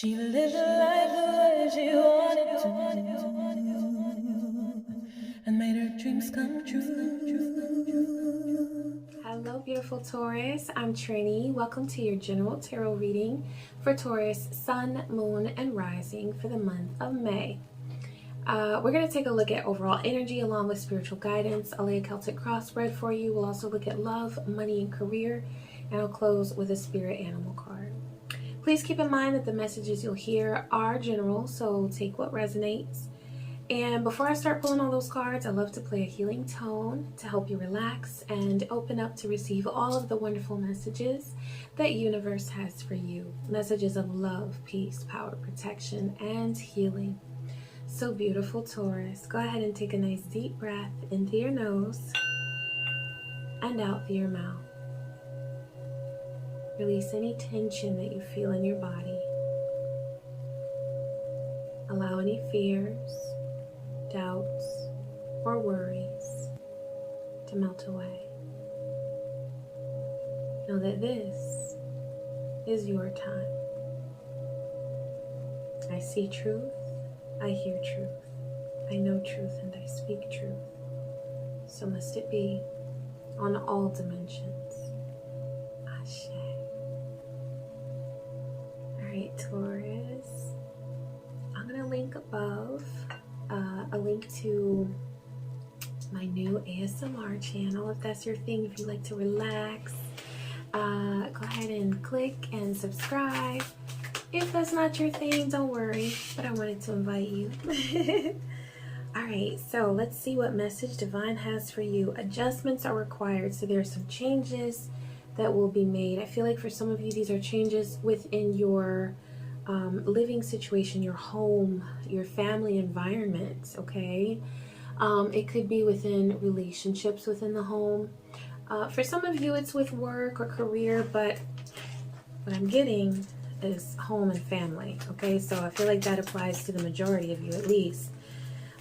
She lived life the way she wanted to and made her dreams come true. Hello, beautiful Taurus. I'm Trini. Welcome to your general tarot reading for Taurus, Sun, Moon, and Rising for the month of May. We're going to take a look at overall energy along with spiritual guidance. I'll lay a Celtic cross spread for you. We'll also look at love, money, and career. And I'll close with a spirit animal card. Please keep in mind that the messages you'll hear are general, so take what resonates. And before I start pulling all those cards, I love to play a healing tone to help you relax and open up to receive all of the wonderful messages that universe has for you. Messages of love, peace, power, protection, and healing. So beautiful, Taurus. Go ahead and take a nice deep breath in through your nose and out through your mouth. Release any tension that you feel in your body. Allow any fears, doubts, or worries to melt away. Know that this is your time. I see truth, I hear truth, I know truth, and I speak truth. So must it be on all dimensions. Ashe. Alright, Taurus. I'm going to link above a link to my new ASMR channel if that's your thing, if you like to relax. Go ahead and click and subscribe. If that's not your thing, don't worry, but I wanted to invite you. Alright, so let's see what message Divine has for you. Adjustments are required, so there are some changes that will be made. I feel like for some of you, these are changes within your living situation, your home, your family environment, okay? It could be within relationships within the home. For some of you, it's with work or career, but what I'm getting is home and family, okay? So I feel like that applies to the majority of you at least.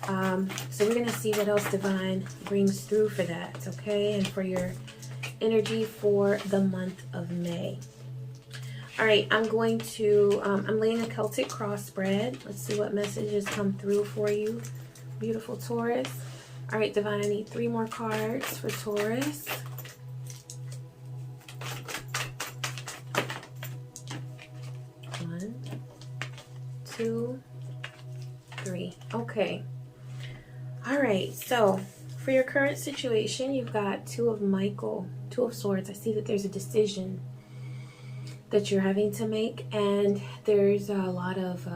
So we're going to see what else Divine brings through for that, okay? And for your energy for the month of May. All right, I'm laying a Celtic cross spread. Let's see what messages come through for you, beautiful Taurus. All right, Divine, I need 3 more cards for Taurus. One, 2, 3. Okay. All right, so for your current situation, you've got Two of Swords. I see that there's a decision that you're having to make, and there's a lot of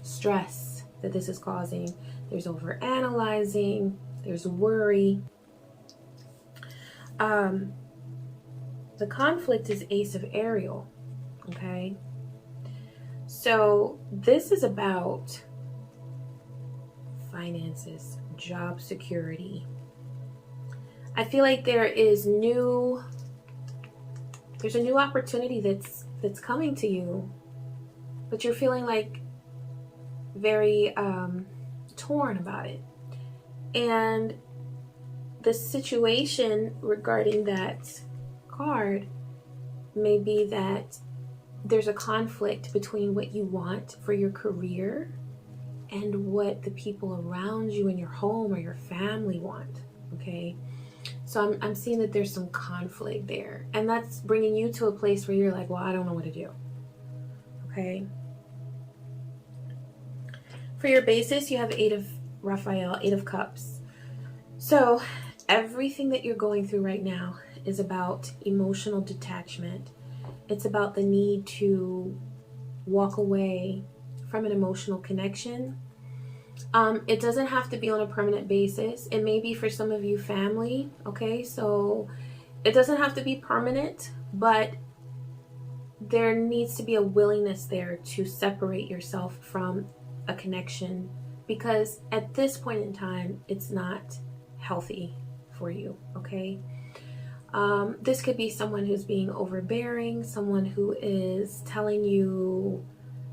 stress that this is causing. There's over analyzing, there's worry. The conflict is Ace of Ariel, okay? So this is about finances, job security. I feel like there's a new opportunity that's coming to you, but you're feeling like very torn about it. And the situation regarding that card may be that there's a conflict between what you want for your career and what the people around you in your home or your family want, okay? So I'm seeing that there's some conflict there, and that's bringing you to a place where you're like, well, I don't know what to do, okay? For your basis, you have 8 of Raphael, 8 of Cups. So everything that you're going through right now is about emotional detachment. It's about the need to walk away from an emotional connection. It doesn't have to be on a permanent basis. It may be for some of you family, okay? So it doesn't have to be permanent, but there needs to be a willingness there to separate yourself from a connection, because at this point in time, it's not healthy for you, okay? This could be someone who's being overbearing, someone who is telling you,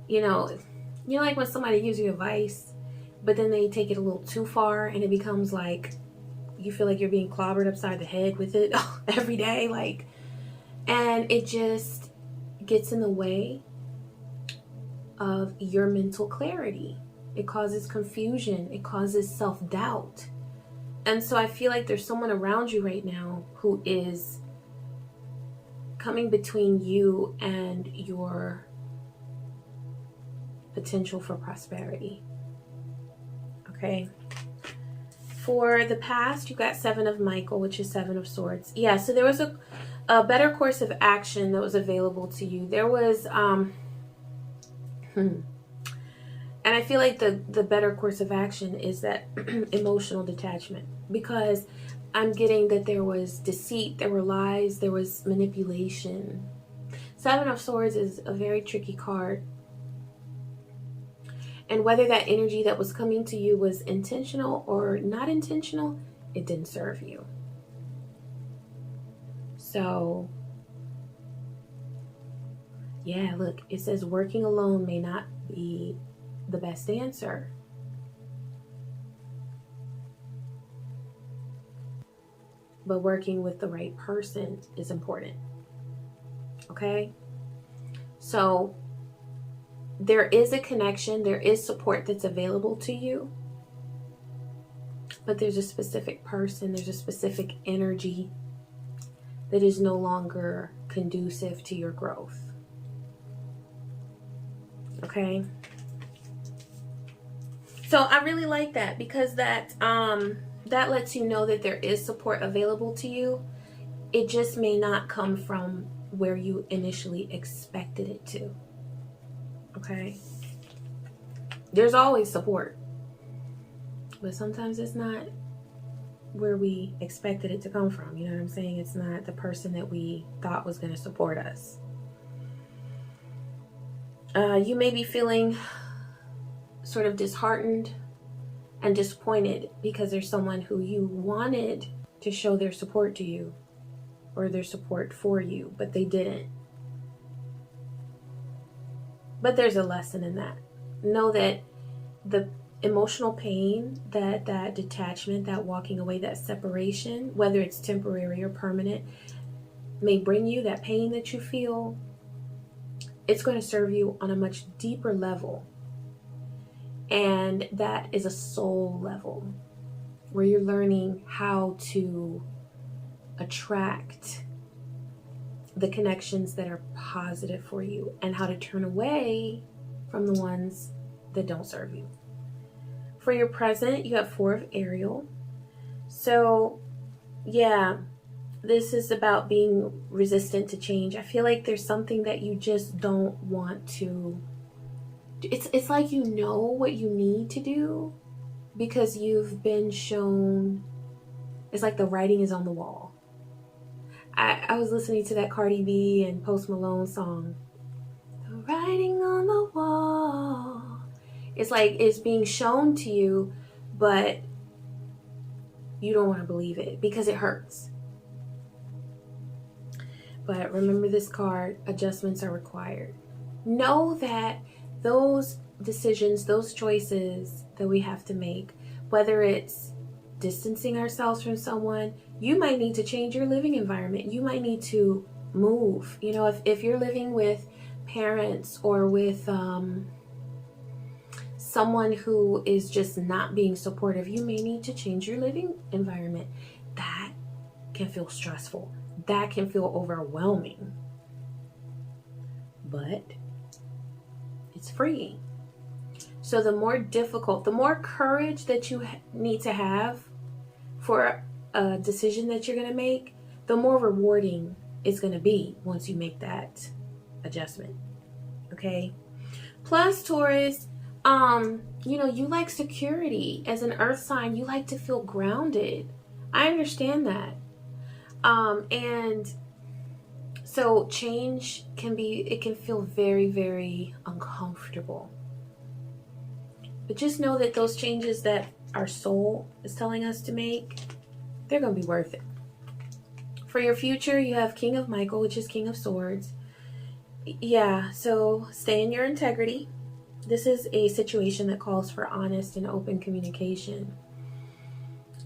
like when somebody gives you advice, but then they take it a little too far and it becomes like you feel like you're being clobbered upside the head with it every day, and it just gets in the way of your mental clarity. It causes confusion. It causes self-doubt. And so I feel like there's someone around you right now who is coming between you and your potential for prosperity. Okay. For the past, you got 7 of Michael, which is 7 of Swords. Yeah, so there was a better course of action that was available to you. There was, and I feel like the better course of action is that emotional detachment, because I'm getting that there was deceit, there were lies, there was manipulation. 7 of Swords is a very tricky card. And whether that energy that was coming to you was intentional or not intentional, it didn't serve you. So, yeah, look, it says working alone may not be the best answer. But working with the right person is important. Okay? So, there is a connection, there is support that's available to you, but there's a specific person, there's a specific energy that is no longer conducive to your growth. Okay? So I really like that, because that lets you know that there is support available to you. It just may not come from where you initially expected it to. Okay? There's always support, but sometimes it's not where we expected it to come from. You know what I'm saying? It's not the person that we thought was going to support us. You may be feeling sort of disheartened and disappointed because there's someone who you wanted to show their support to you or their support for you, but they didn't. But there's a lesson in that. Know that the emotional pain, that detachment, that walking away, that separation, whether it's temporary or permanent, may bring you that pain that you feel. It's going to serve you on a much deeper level. And that is a soul level, where you're learning how to attract the connections that are positive for you and how to turn away from the ones that don't serve you. For your present, you have 4 of Ariel. So, yeah, this is about being resistant to change. I feel like there's something that you just don't want to. It's like you know what you need to do because you've been shown. It's like the writing is on the wall. I was listening to that Cardi B and Post Malone song. The writing on the wall. It's like it's being shown to you, but you don't want to believe it because it hurts. But remember this card, adjustments are required. Know that those decisions, those choices that we have to make, whether it's distancing ourselves from someone, you might need to change your living environment. You might need to move. You know, if you're living with parents or with someone who is just not being supportive, you may need to change your living environment. That can feel stressful. That can feel overwhelming. But it's freeing. So the more difficult, the more courage that you need to have for a decision that you're going to make, the more rewarding it's going to be once you make that adjustment. Okay? Plus, Taurus, you know, you like security. As an earth sign, you like to feel grounded. I understand that. And so change can feel very, very uncomfortable. But just know that those changes that our soul is telling us to make, they're going to be worth it. For your future, you have King of Michael, which is King of Swords. Yeah, so stay in your integrity. This is a situation that calls for honest and open communication.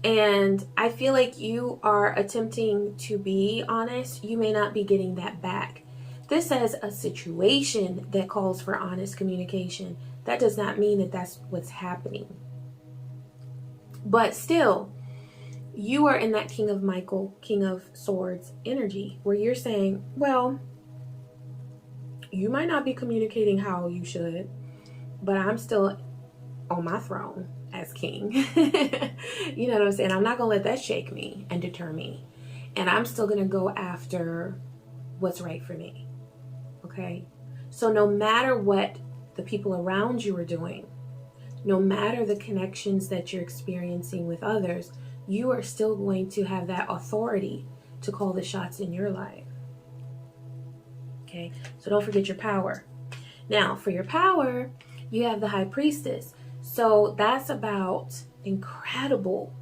And I feel like you are attempting to be honest. You may not be getting that back. This says a situation that calls for honest communication. That does not mean that that's what's happening. But still, you are in that King of Michael, King of Swords energy, where you're saying, well, you might not be communicating how you should, but I'm still on my throne as king. You know what I'm saying? I'm not going to let that shake me and deter me. And I'm still going to go after what's right for me. Okay? So no matter what the people around you are doing, no matter the connections that you're experiencing with others, you are still going to have that authority to call the shots in your life. Okay? So don't forget your power. Now, for your power, you have the High Priestess. So that's about incredible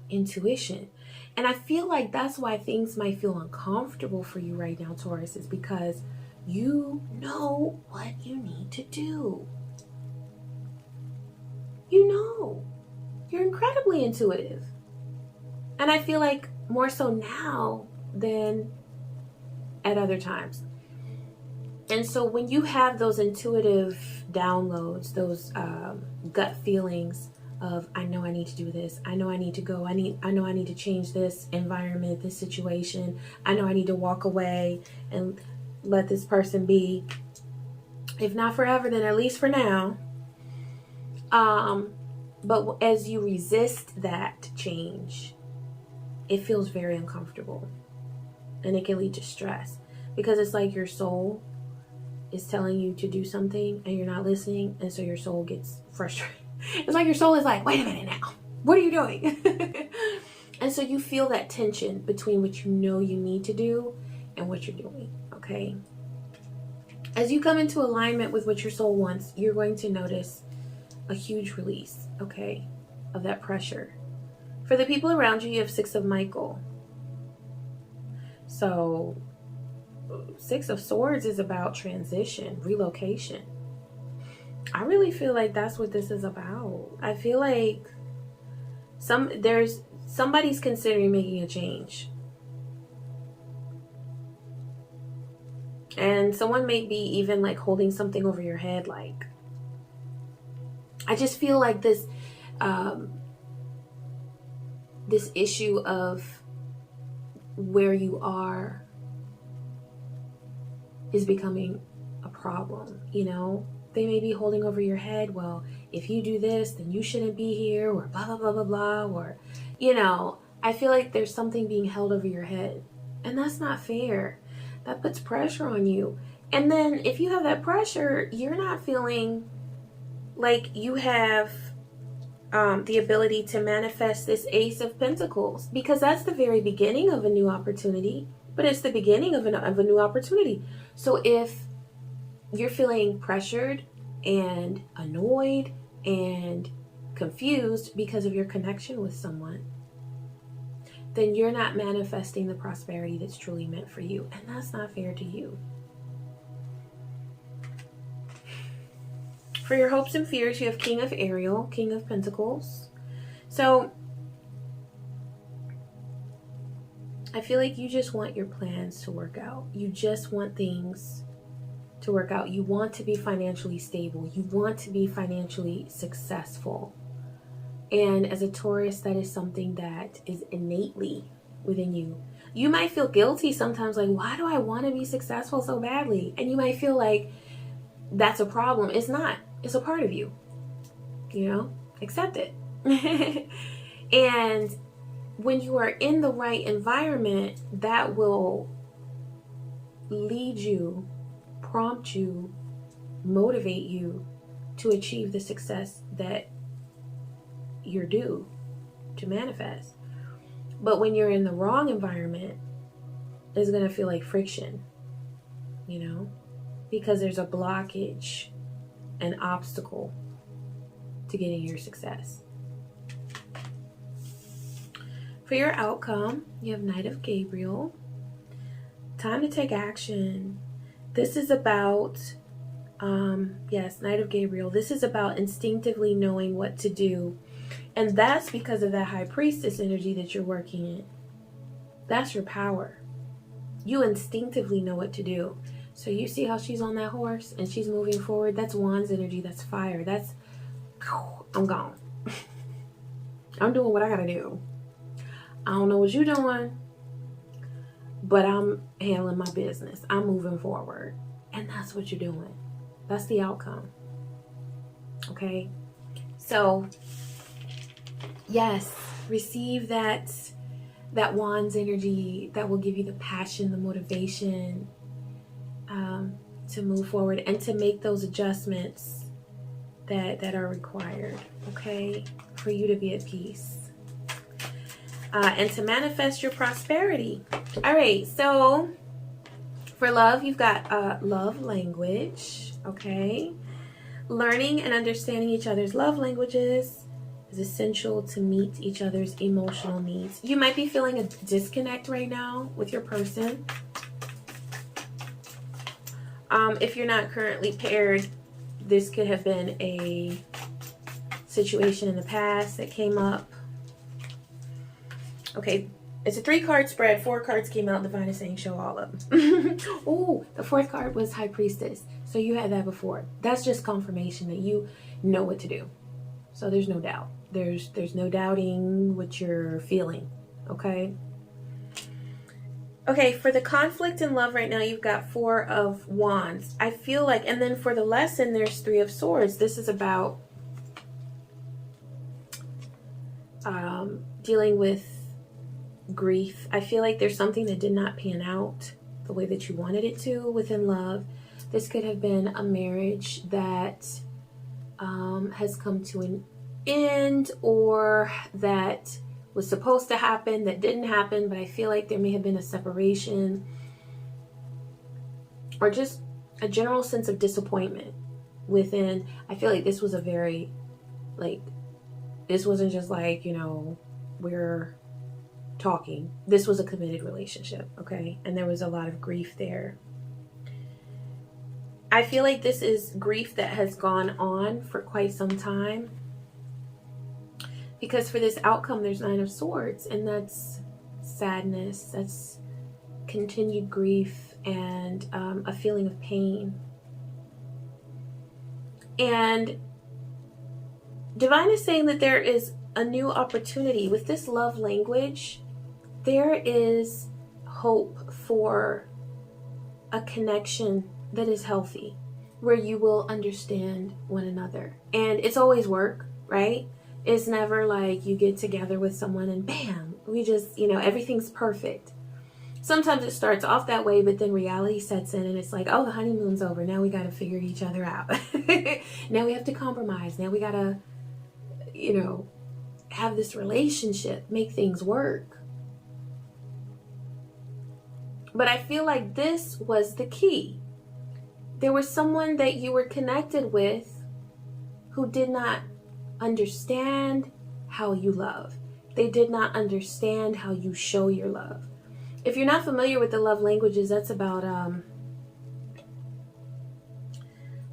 intuition. And I feel like that's why things might feel uncomfortable for you right now, Taurus, is because you know what you need to do. You know. You're incredibly intuitive. And I feel like more so now than at other times. And so when you have those intuitive downloads, those gut feelings of, I know I need to do this, I know I need to go, I know I need to change this environment, this situation, I know I need to walk away and let this person be, if not forever, then at least for now. But as you resist that change, it feels very uncomfortable, and it can lead to stress, because it's like your soul is telling you to do something and you're not listening, and so your soul gets frustrated. It's like your soul is like, wait a minute now, what are you doing? And so you feel that tension between what you know you need to do and what you're doing. Okay, as you come into alignment with what your soul wants, you're going to notice a huge release, okay, of that pressure. For the people around you, you have Six of Michael. So Six of Swords is about transition, relocation. I really feel like that's what this is about. I feel like somebody's considering making a change. And someone may be even like holding something over your head. Like, I just feel like this issue of where you are is becoming a problem, you know? They may be holding over your head, well, if you do this, then you shouldn't be here, or blah, blah, blah, blah, blah, or, you know, I feel like there's something being held over your head, and that's not fair. That puts pressure on you. And then if you have that pressure, you're not feeling like you have the ability to manifest this Ace of Pentacles, because that's the very beginning of a new opportunity, but it's the beginning of a new opportunity. So if you're feeling pressured and annoyed and confused because of your connection with someone, then you're not manifesting the prosperity that's truly meant for you, and that's not fair to you. For your hopes and fears, you have King of Ariel, King of Pentacles. So I feel like you just want your plans to work out. You just want things to work out. You want to be financially stable. You want to be financially successful. And as a Taurus, that is something that is innately within you. You might feel guilty sometimes, like, why do I want to be successful so badly? And you might feel like that's a problem. It's not. It's a part of you. You know? Accept it. And when you are in the right environment, that will lead you, prompt you, motivate you to achieve the success that you're due to manifest. But when you're in the wrong environment, it's going to feel like friction, you know, because there's a blockage, an obstacle to getting your success. For your outcome, you have Knight of Gabriel. Time to take action. This is about, Knight of Gabriel. This is about instinctively knowing what to do. And that's because of that High Priestess energy that you're working in. That's your power. You instinctively know what to do. So you see how she's on that horse and she's moving forward? That's Wands energy. That's fire. That's, I'm gone. I'm doing what I gotta do. I don't know what you're doing, but I'm handling my business. I'm moving forward. And that's what you're doing. That's the outcome. Okay? So, yes, receive that Wands energy that will give you the passion, the motivation to move forward and to make those adjustments that are required, okay, for you to be at peace and to manifest your prosperity. All right, so for love, you've got love language, okay. Learning and understanding each other's love languages is essential to meet each other's emotional needs. You might be feeling a disconnect right now with your person. If you're not currently paired, this could have been a situation in the past that came up. Okay, it's a 3-card spread. 4 cards came out. Divine is saying show all of them. Oh, the 4th card was High Priestess. So you had that before. That's just confirmation that you know what to do. So there's no doubt. There's no doubting what you're feeling. Okay. Okay, for the conflict in love right now, you've got 4 of Wands. I feel like, and then for the lesson, there's 3 of Swords. This is about dealing with grief. I feel like there's something that did not pan out the way that you wanted it to within love. This could have been a marriage that has come to an end, or that was supposed to happen that didn't happen, but I feel like there may have been a separation or just a general sense of disappointment within. I feel like this was a very, like, this wasn't just like, you know, we're talking. This was a committed relationship, okay? And there was a lot of grief there. I feel like this is grief that has gone on for quite some time. Because for this outcome, there's 9 of Swords, and that's sadness, that's continued grief, and a feeling of pain. And Divine is saying that there is a new opportunity. With this love language, there is hope for a connection that is healthy, where you will understand one another. And it's always work, right? It's never like you get together with someone and bam, we just, you know, everything's perfect. Sometimes it starts off that way, but then reality sets in and it's like, oh, the honeymoon's over. Now we got to figure each other out. Now we have to compromise. Now we got to, you know, have this relationship, make things work. But I feel like this was the key. There was someone that you were connected with who did not understand how you love. They did not understand how you show your love. If you're not familiar with the love languages, that's about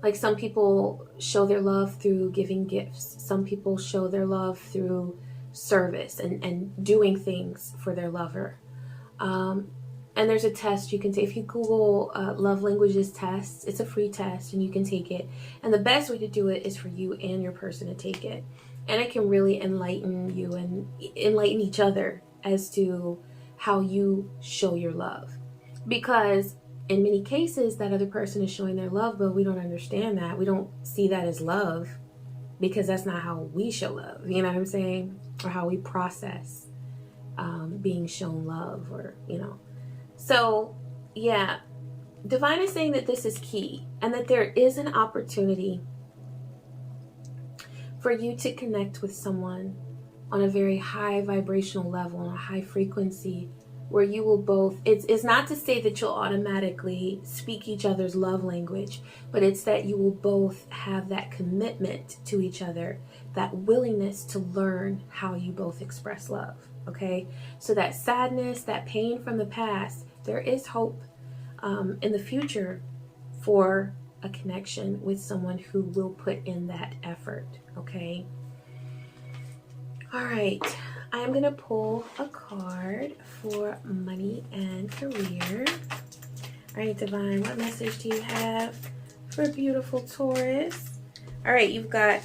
like some people show their love through giving gifts. Some people show their love through service and doing things for their lover. And there's a test you can take. If you Google love languages tests, it's a free test and you can take it. And the best way to do it is for you and your person to take it. And it can really enlighten you and enlighten each other as to how you show your love. Because in many cases, that other person is showing their love, but we don't understand that. We don't see that as love because that's not how we show love. You know what I'm saying? Or how we process being shown love, or, you know. So, yeah, Divine is saying that this is key and that there is an opportunity for you to connect with someone on a very high vibrational level, on a high frequency, where you will both, it's not to say that you'll automatically speak each other's love language, but it's that you will both have that commitment to each other, that willingness to learn how you both express love, okay? So that sadness, that pain from the past, there is hope in the future for a connection with someone who will put in that effort, okay? All right, I am going to pull a card for money and career. All right, Divine, what message do you have for beautiful Taurus? All right, you've got,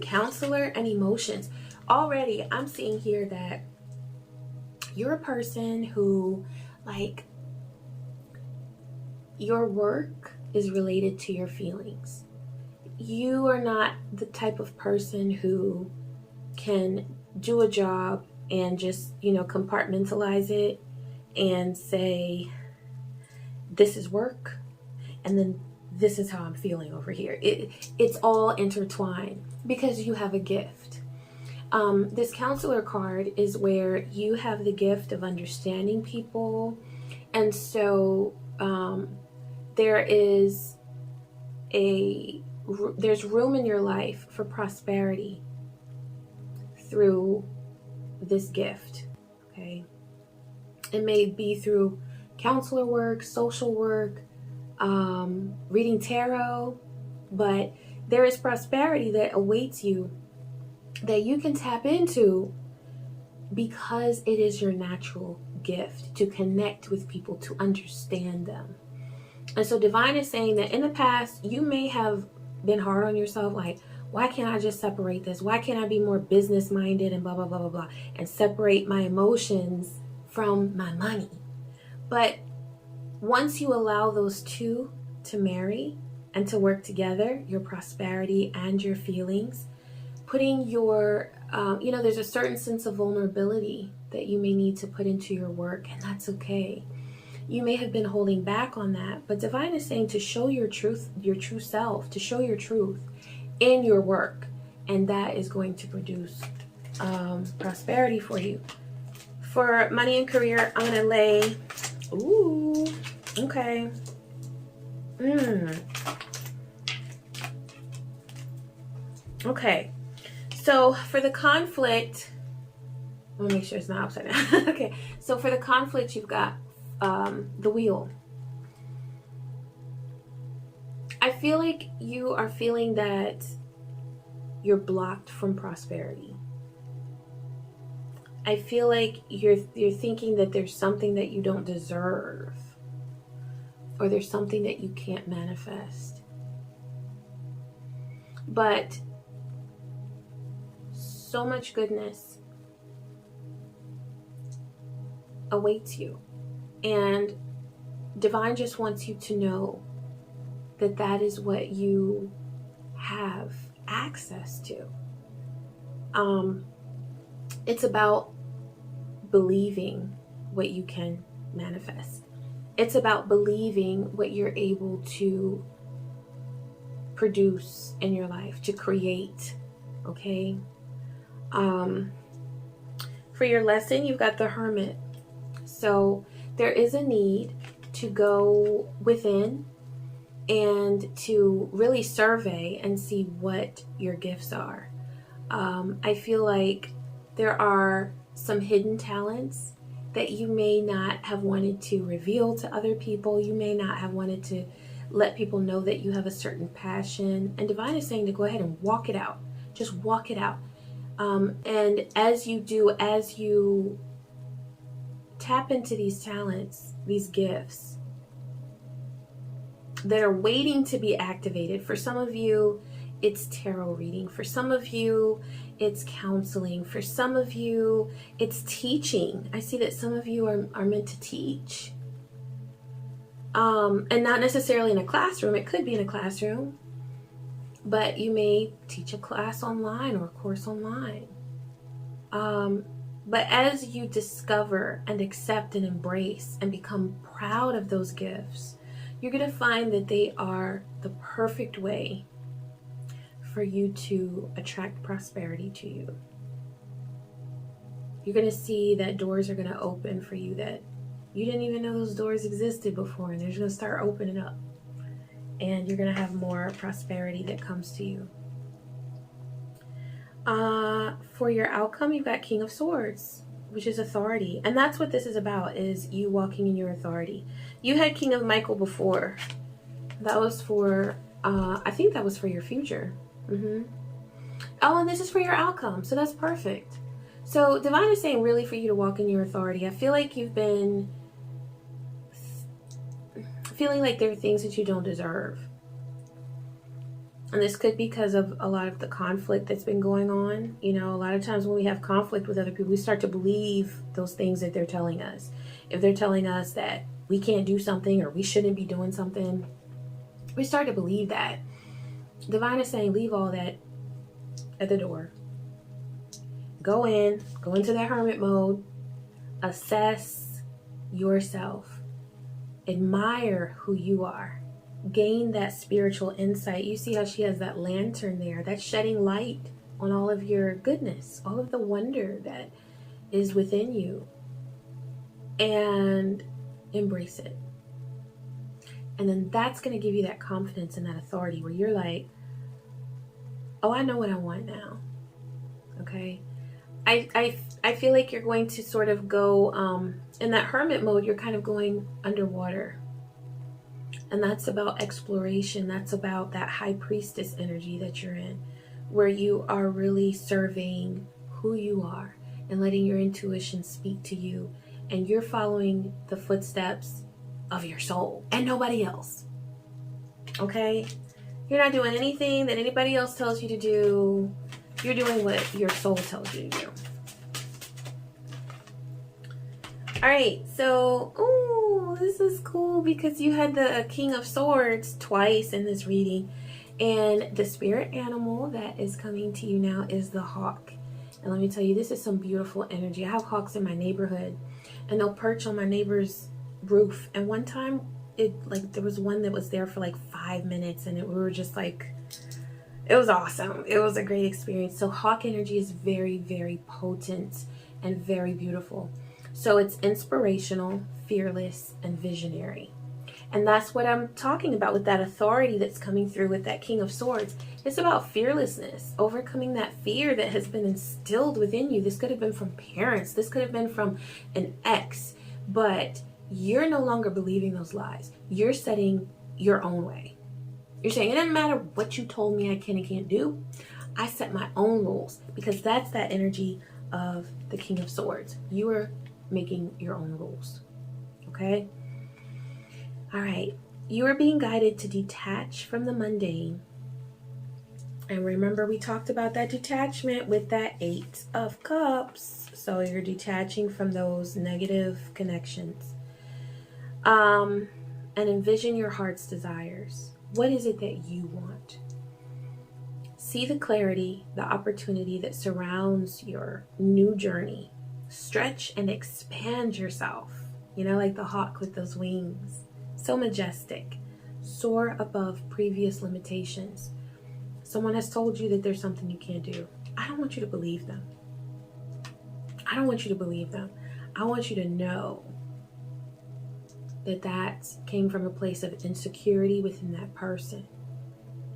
counselor and emotions. Already, I'm seeing here that you're a person who, like, your work is related to your feelings. You are not the type of person who can do a job and just, compartmentalize it and say, this is work, and then this is how I'm feeling over here. It's all intertwined because you have a gift. This counselor card is where you have the gift of understanding people, and so there's room in your life for prosperity through this gift. Okay, it may be through counselor work, social work, reading tarot, but there is prosperity that awaits you that you can tap into because it is your natural gift to connect with people, to understand them. And so Divine is saying that in the past, you may have been hard on yourself, like, why can't I just separate this? Why can't I be more business minded and blah, blah, blah, blah, blah, and separate my emotions from my money? But once you allow those two to marry and to work together, your prosperity and your feelings, putting your, there's a certain sense of vulnerability that you may need to put into your work, and that's okay. You may have been holding back on that, but Divine is saying to show your truth, your true self, to show your truth in your work, and that is going to produce prosperity for you. For money and career, I'm going to lay, okay. Okay, so for the conflict, I want to make sure it's not upside down. Okay, so for the conflict, you've got the wheel. I feel like you are feeling that you're blocked from prosperity. I feel like you're thinking that there's something that you don't deserve, or there's something that you can't manifest. But so much goodness awaits you. And Divine just wants you to know that that is what you have access to. It's about believing what you can manifest. It's about believing what you're able to produce in your life, to create, okay? For your lesson, you've got the Hermit. So there is a need to go within and to really survey and see what your gifts are. I feel like there are some hidden talents that you may not have wanted to reveal to other people. You may not have wanted to let people know that you have a certain passion. And Divine is saying to go ahead and walk it out. Just walk it out. And as you tap into these talents, these gifts that are waiting to be activated. For some of you, it's tarot reading. For some of you, it's counseling. For some of you, it's teaching. I see that some of you are meant to teach. And not necessarily in a classroom. It could be in a classroom. But you may teach a class online or a course online. But as you discover and accept and embrace and become proud of those gifts, you're going to find that they are the perfect way for you to attract prosperity to you. You're going to see that doors are going to open for you that you didn't even know those doors existed before, and they're just going to start opening up. And you're going to have more prosperity that comes to you. For your outcome, you've got King of Swords, which is authority. And that's what this is about, is you walking in your authority. You had King of Michael before. That was for, I think that was for your future. Oh, and this is for your outcome. So that's perfect. So Divine is saying really for you to walk in your authority. I feel like you've been feeling like there are things that you don't deserve. And this could be because of a lot of the conflict that's been going on. You know, a lot of times when we have conflict with other people, we start to believe those things that they're telling us. If they're telling us that we can't do something or we shouldn't be doing something, we start to believe that. Divine is saying, leave all that at the door. Go into that hermit mode, assess yourself, admire who you are, gain that spiritual insight. You see how she has that lantern there, that's shedding light on all of your goodness, all of the wonder that is within you, and embrace it. And then that's going to give you that confidence and that authority where you're like, oh, I know what I want now. Okay. I feel like you're going to sort of go in that hermit mode. You're kind of going underwater, and that's about exploration. That's about that high priestess energy that you're in, where you are really serving who you are and letting your intuition speak to you, and you're following the footsteps of your soul and nobody else. Okay? You're not doing anything that anybody else tells you to do. You're doing what your soul tells you to do. All right, so, ooh, this is cool because you had the King of Swords twice in this reading. And the spirit animal that is coming to you now is the hawk. And let me tell you, this is some beautiful energy. I have hawks in my neighborhood, and they'll perch on my neighbor's roof. And one time, there was one that was there for like 5 minutes, and we were just like, it was awesome. It was a great experience. So hawk energy is very, very potent and very beautiful. So it's inspirational, fearless, and visionary. And that's what I'm talking about with that authority that's coming through with that King of Swords. It's about fearlessness, overcoming that fear that has been instilled within you. This could have been from parents. This could have been from an ex. But you're no longer believing those lies. You're setting your own way. You're saying, it doesn't matter what you told me I can and can't do. I set my own rules, because that's that energy of the King of Swords. You are making your own rules. Okay? All right. You are being guided to detach from the mundane. And remember, we talked about that detachment with that 8 of Cups. So you're detaching from those negative connections. And envision your heart's desires. What is it that you want? See the clarity, the opportunity that surrounds your new journey. Stretch and expand yourself. You know, like the hawk with those wings. So majestic. Soar above previous limitations. Someone has told you that there's something you can't do. I don't want you to believe them. I don't want you to believe them. I want you to know that that came from a place of insecurity within that person.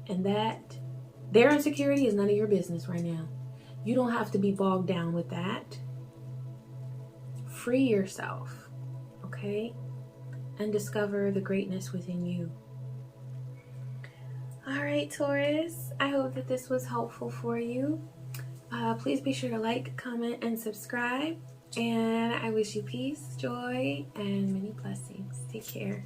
And that their insecurity is none of your business right now. You don't have to be bogged down with that. Free yourself, okay? And discover the greatness within you. All right, Taurus, I hope that this was helpful for you. Please be sure to like, comment, and subscribe. And I wish you peace, joy, and many blessings. Take care.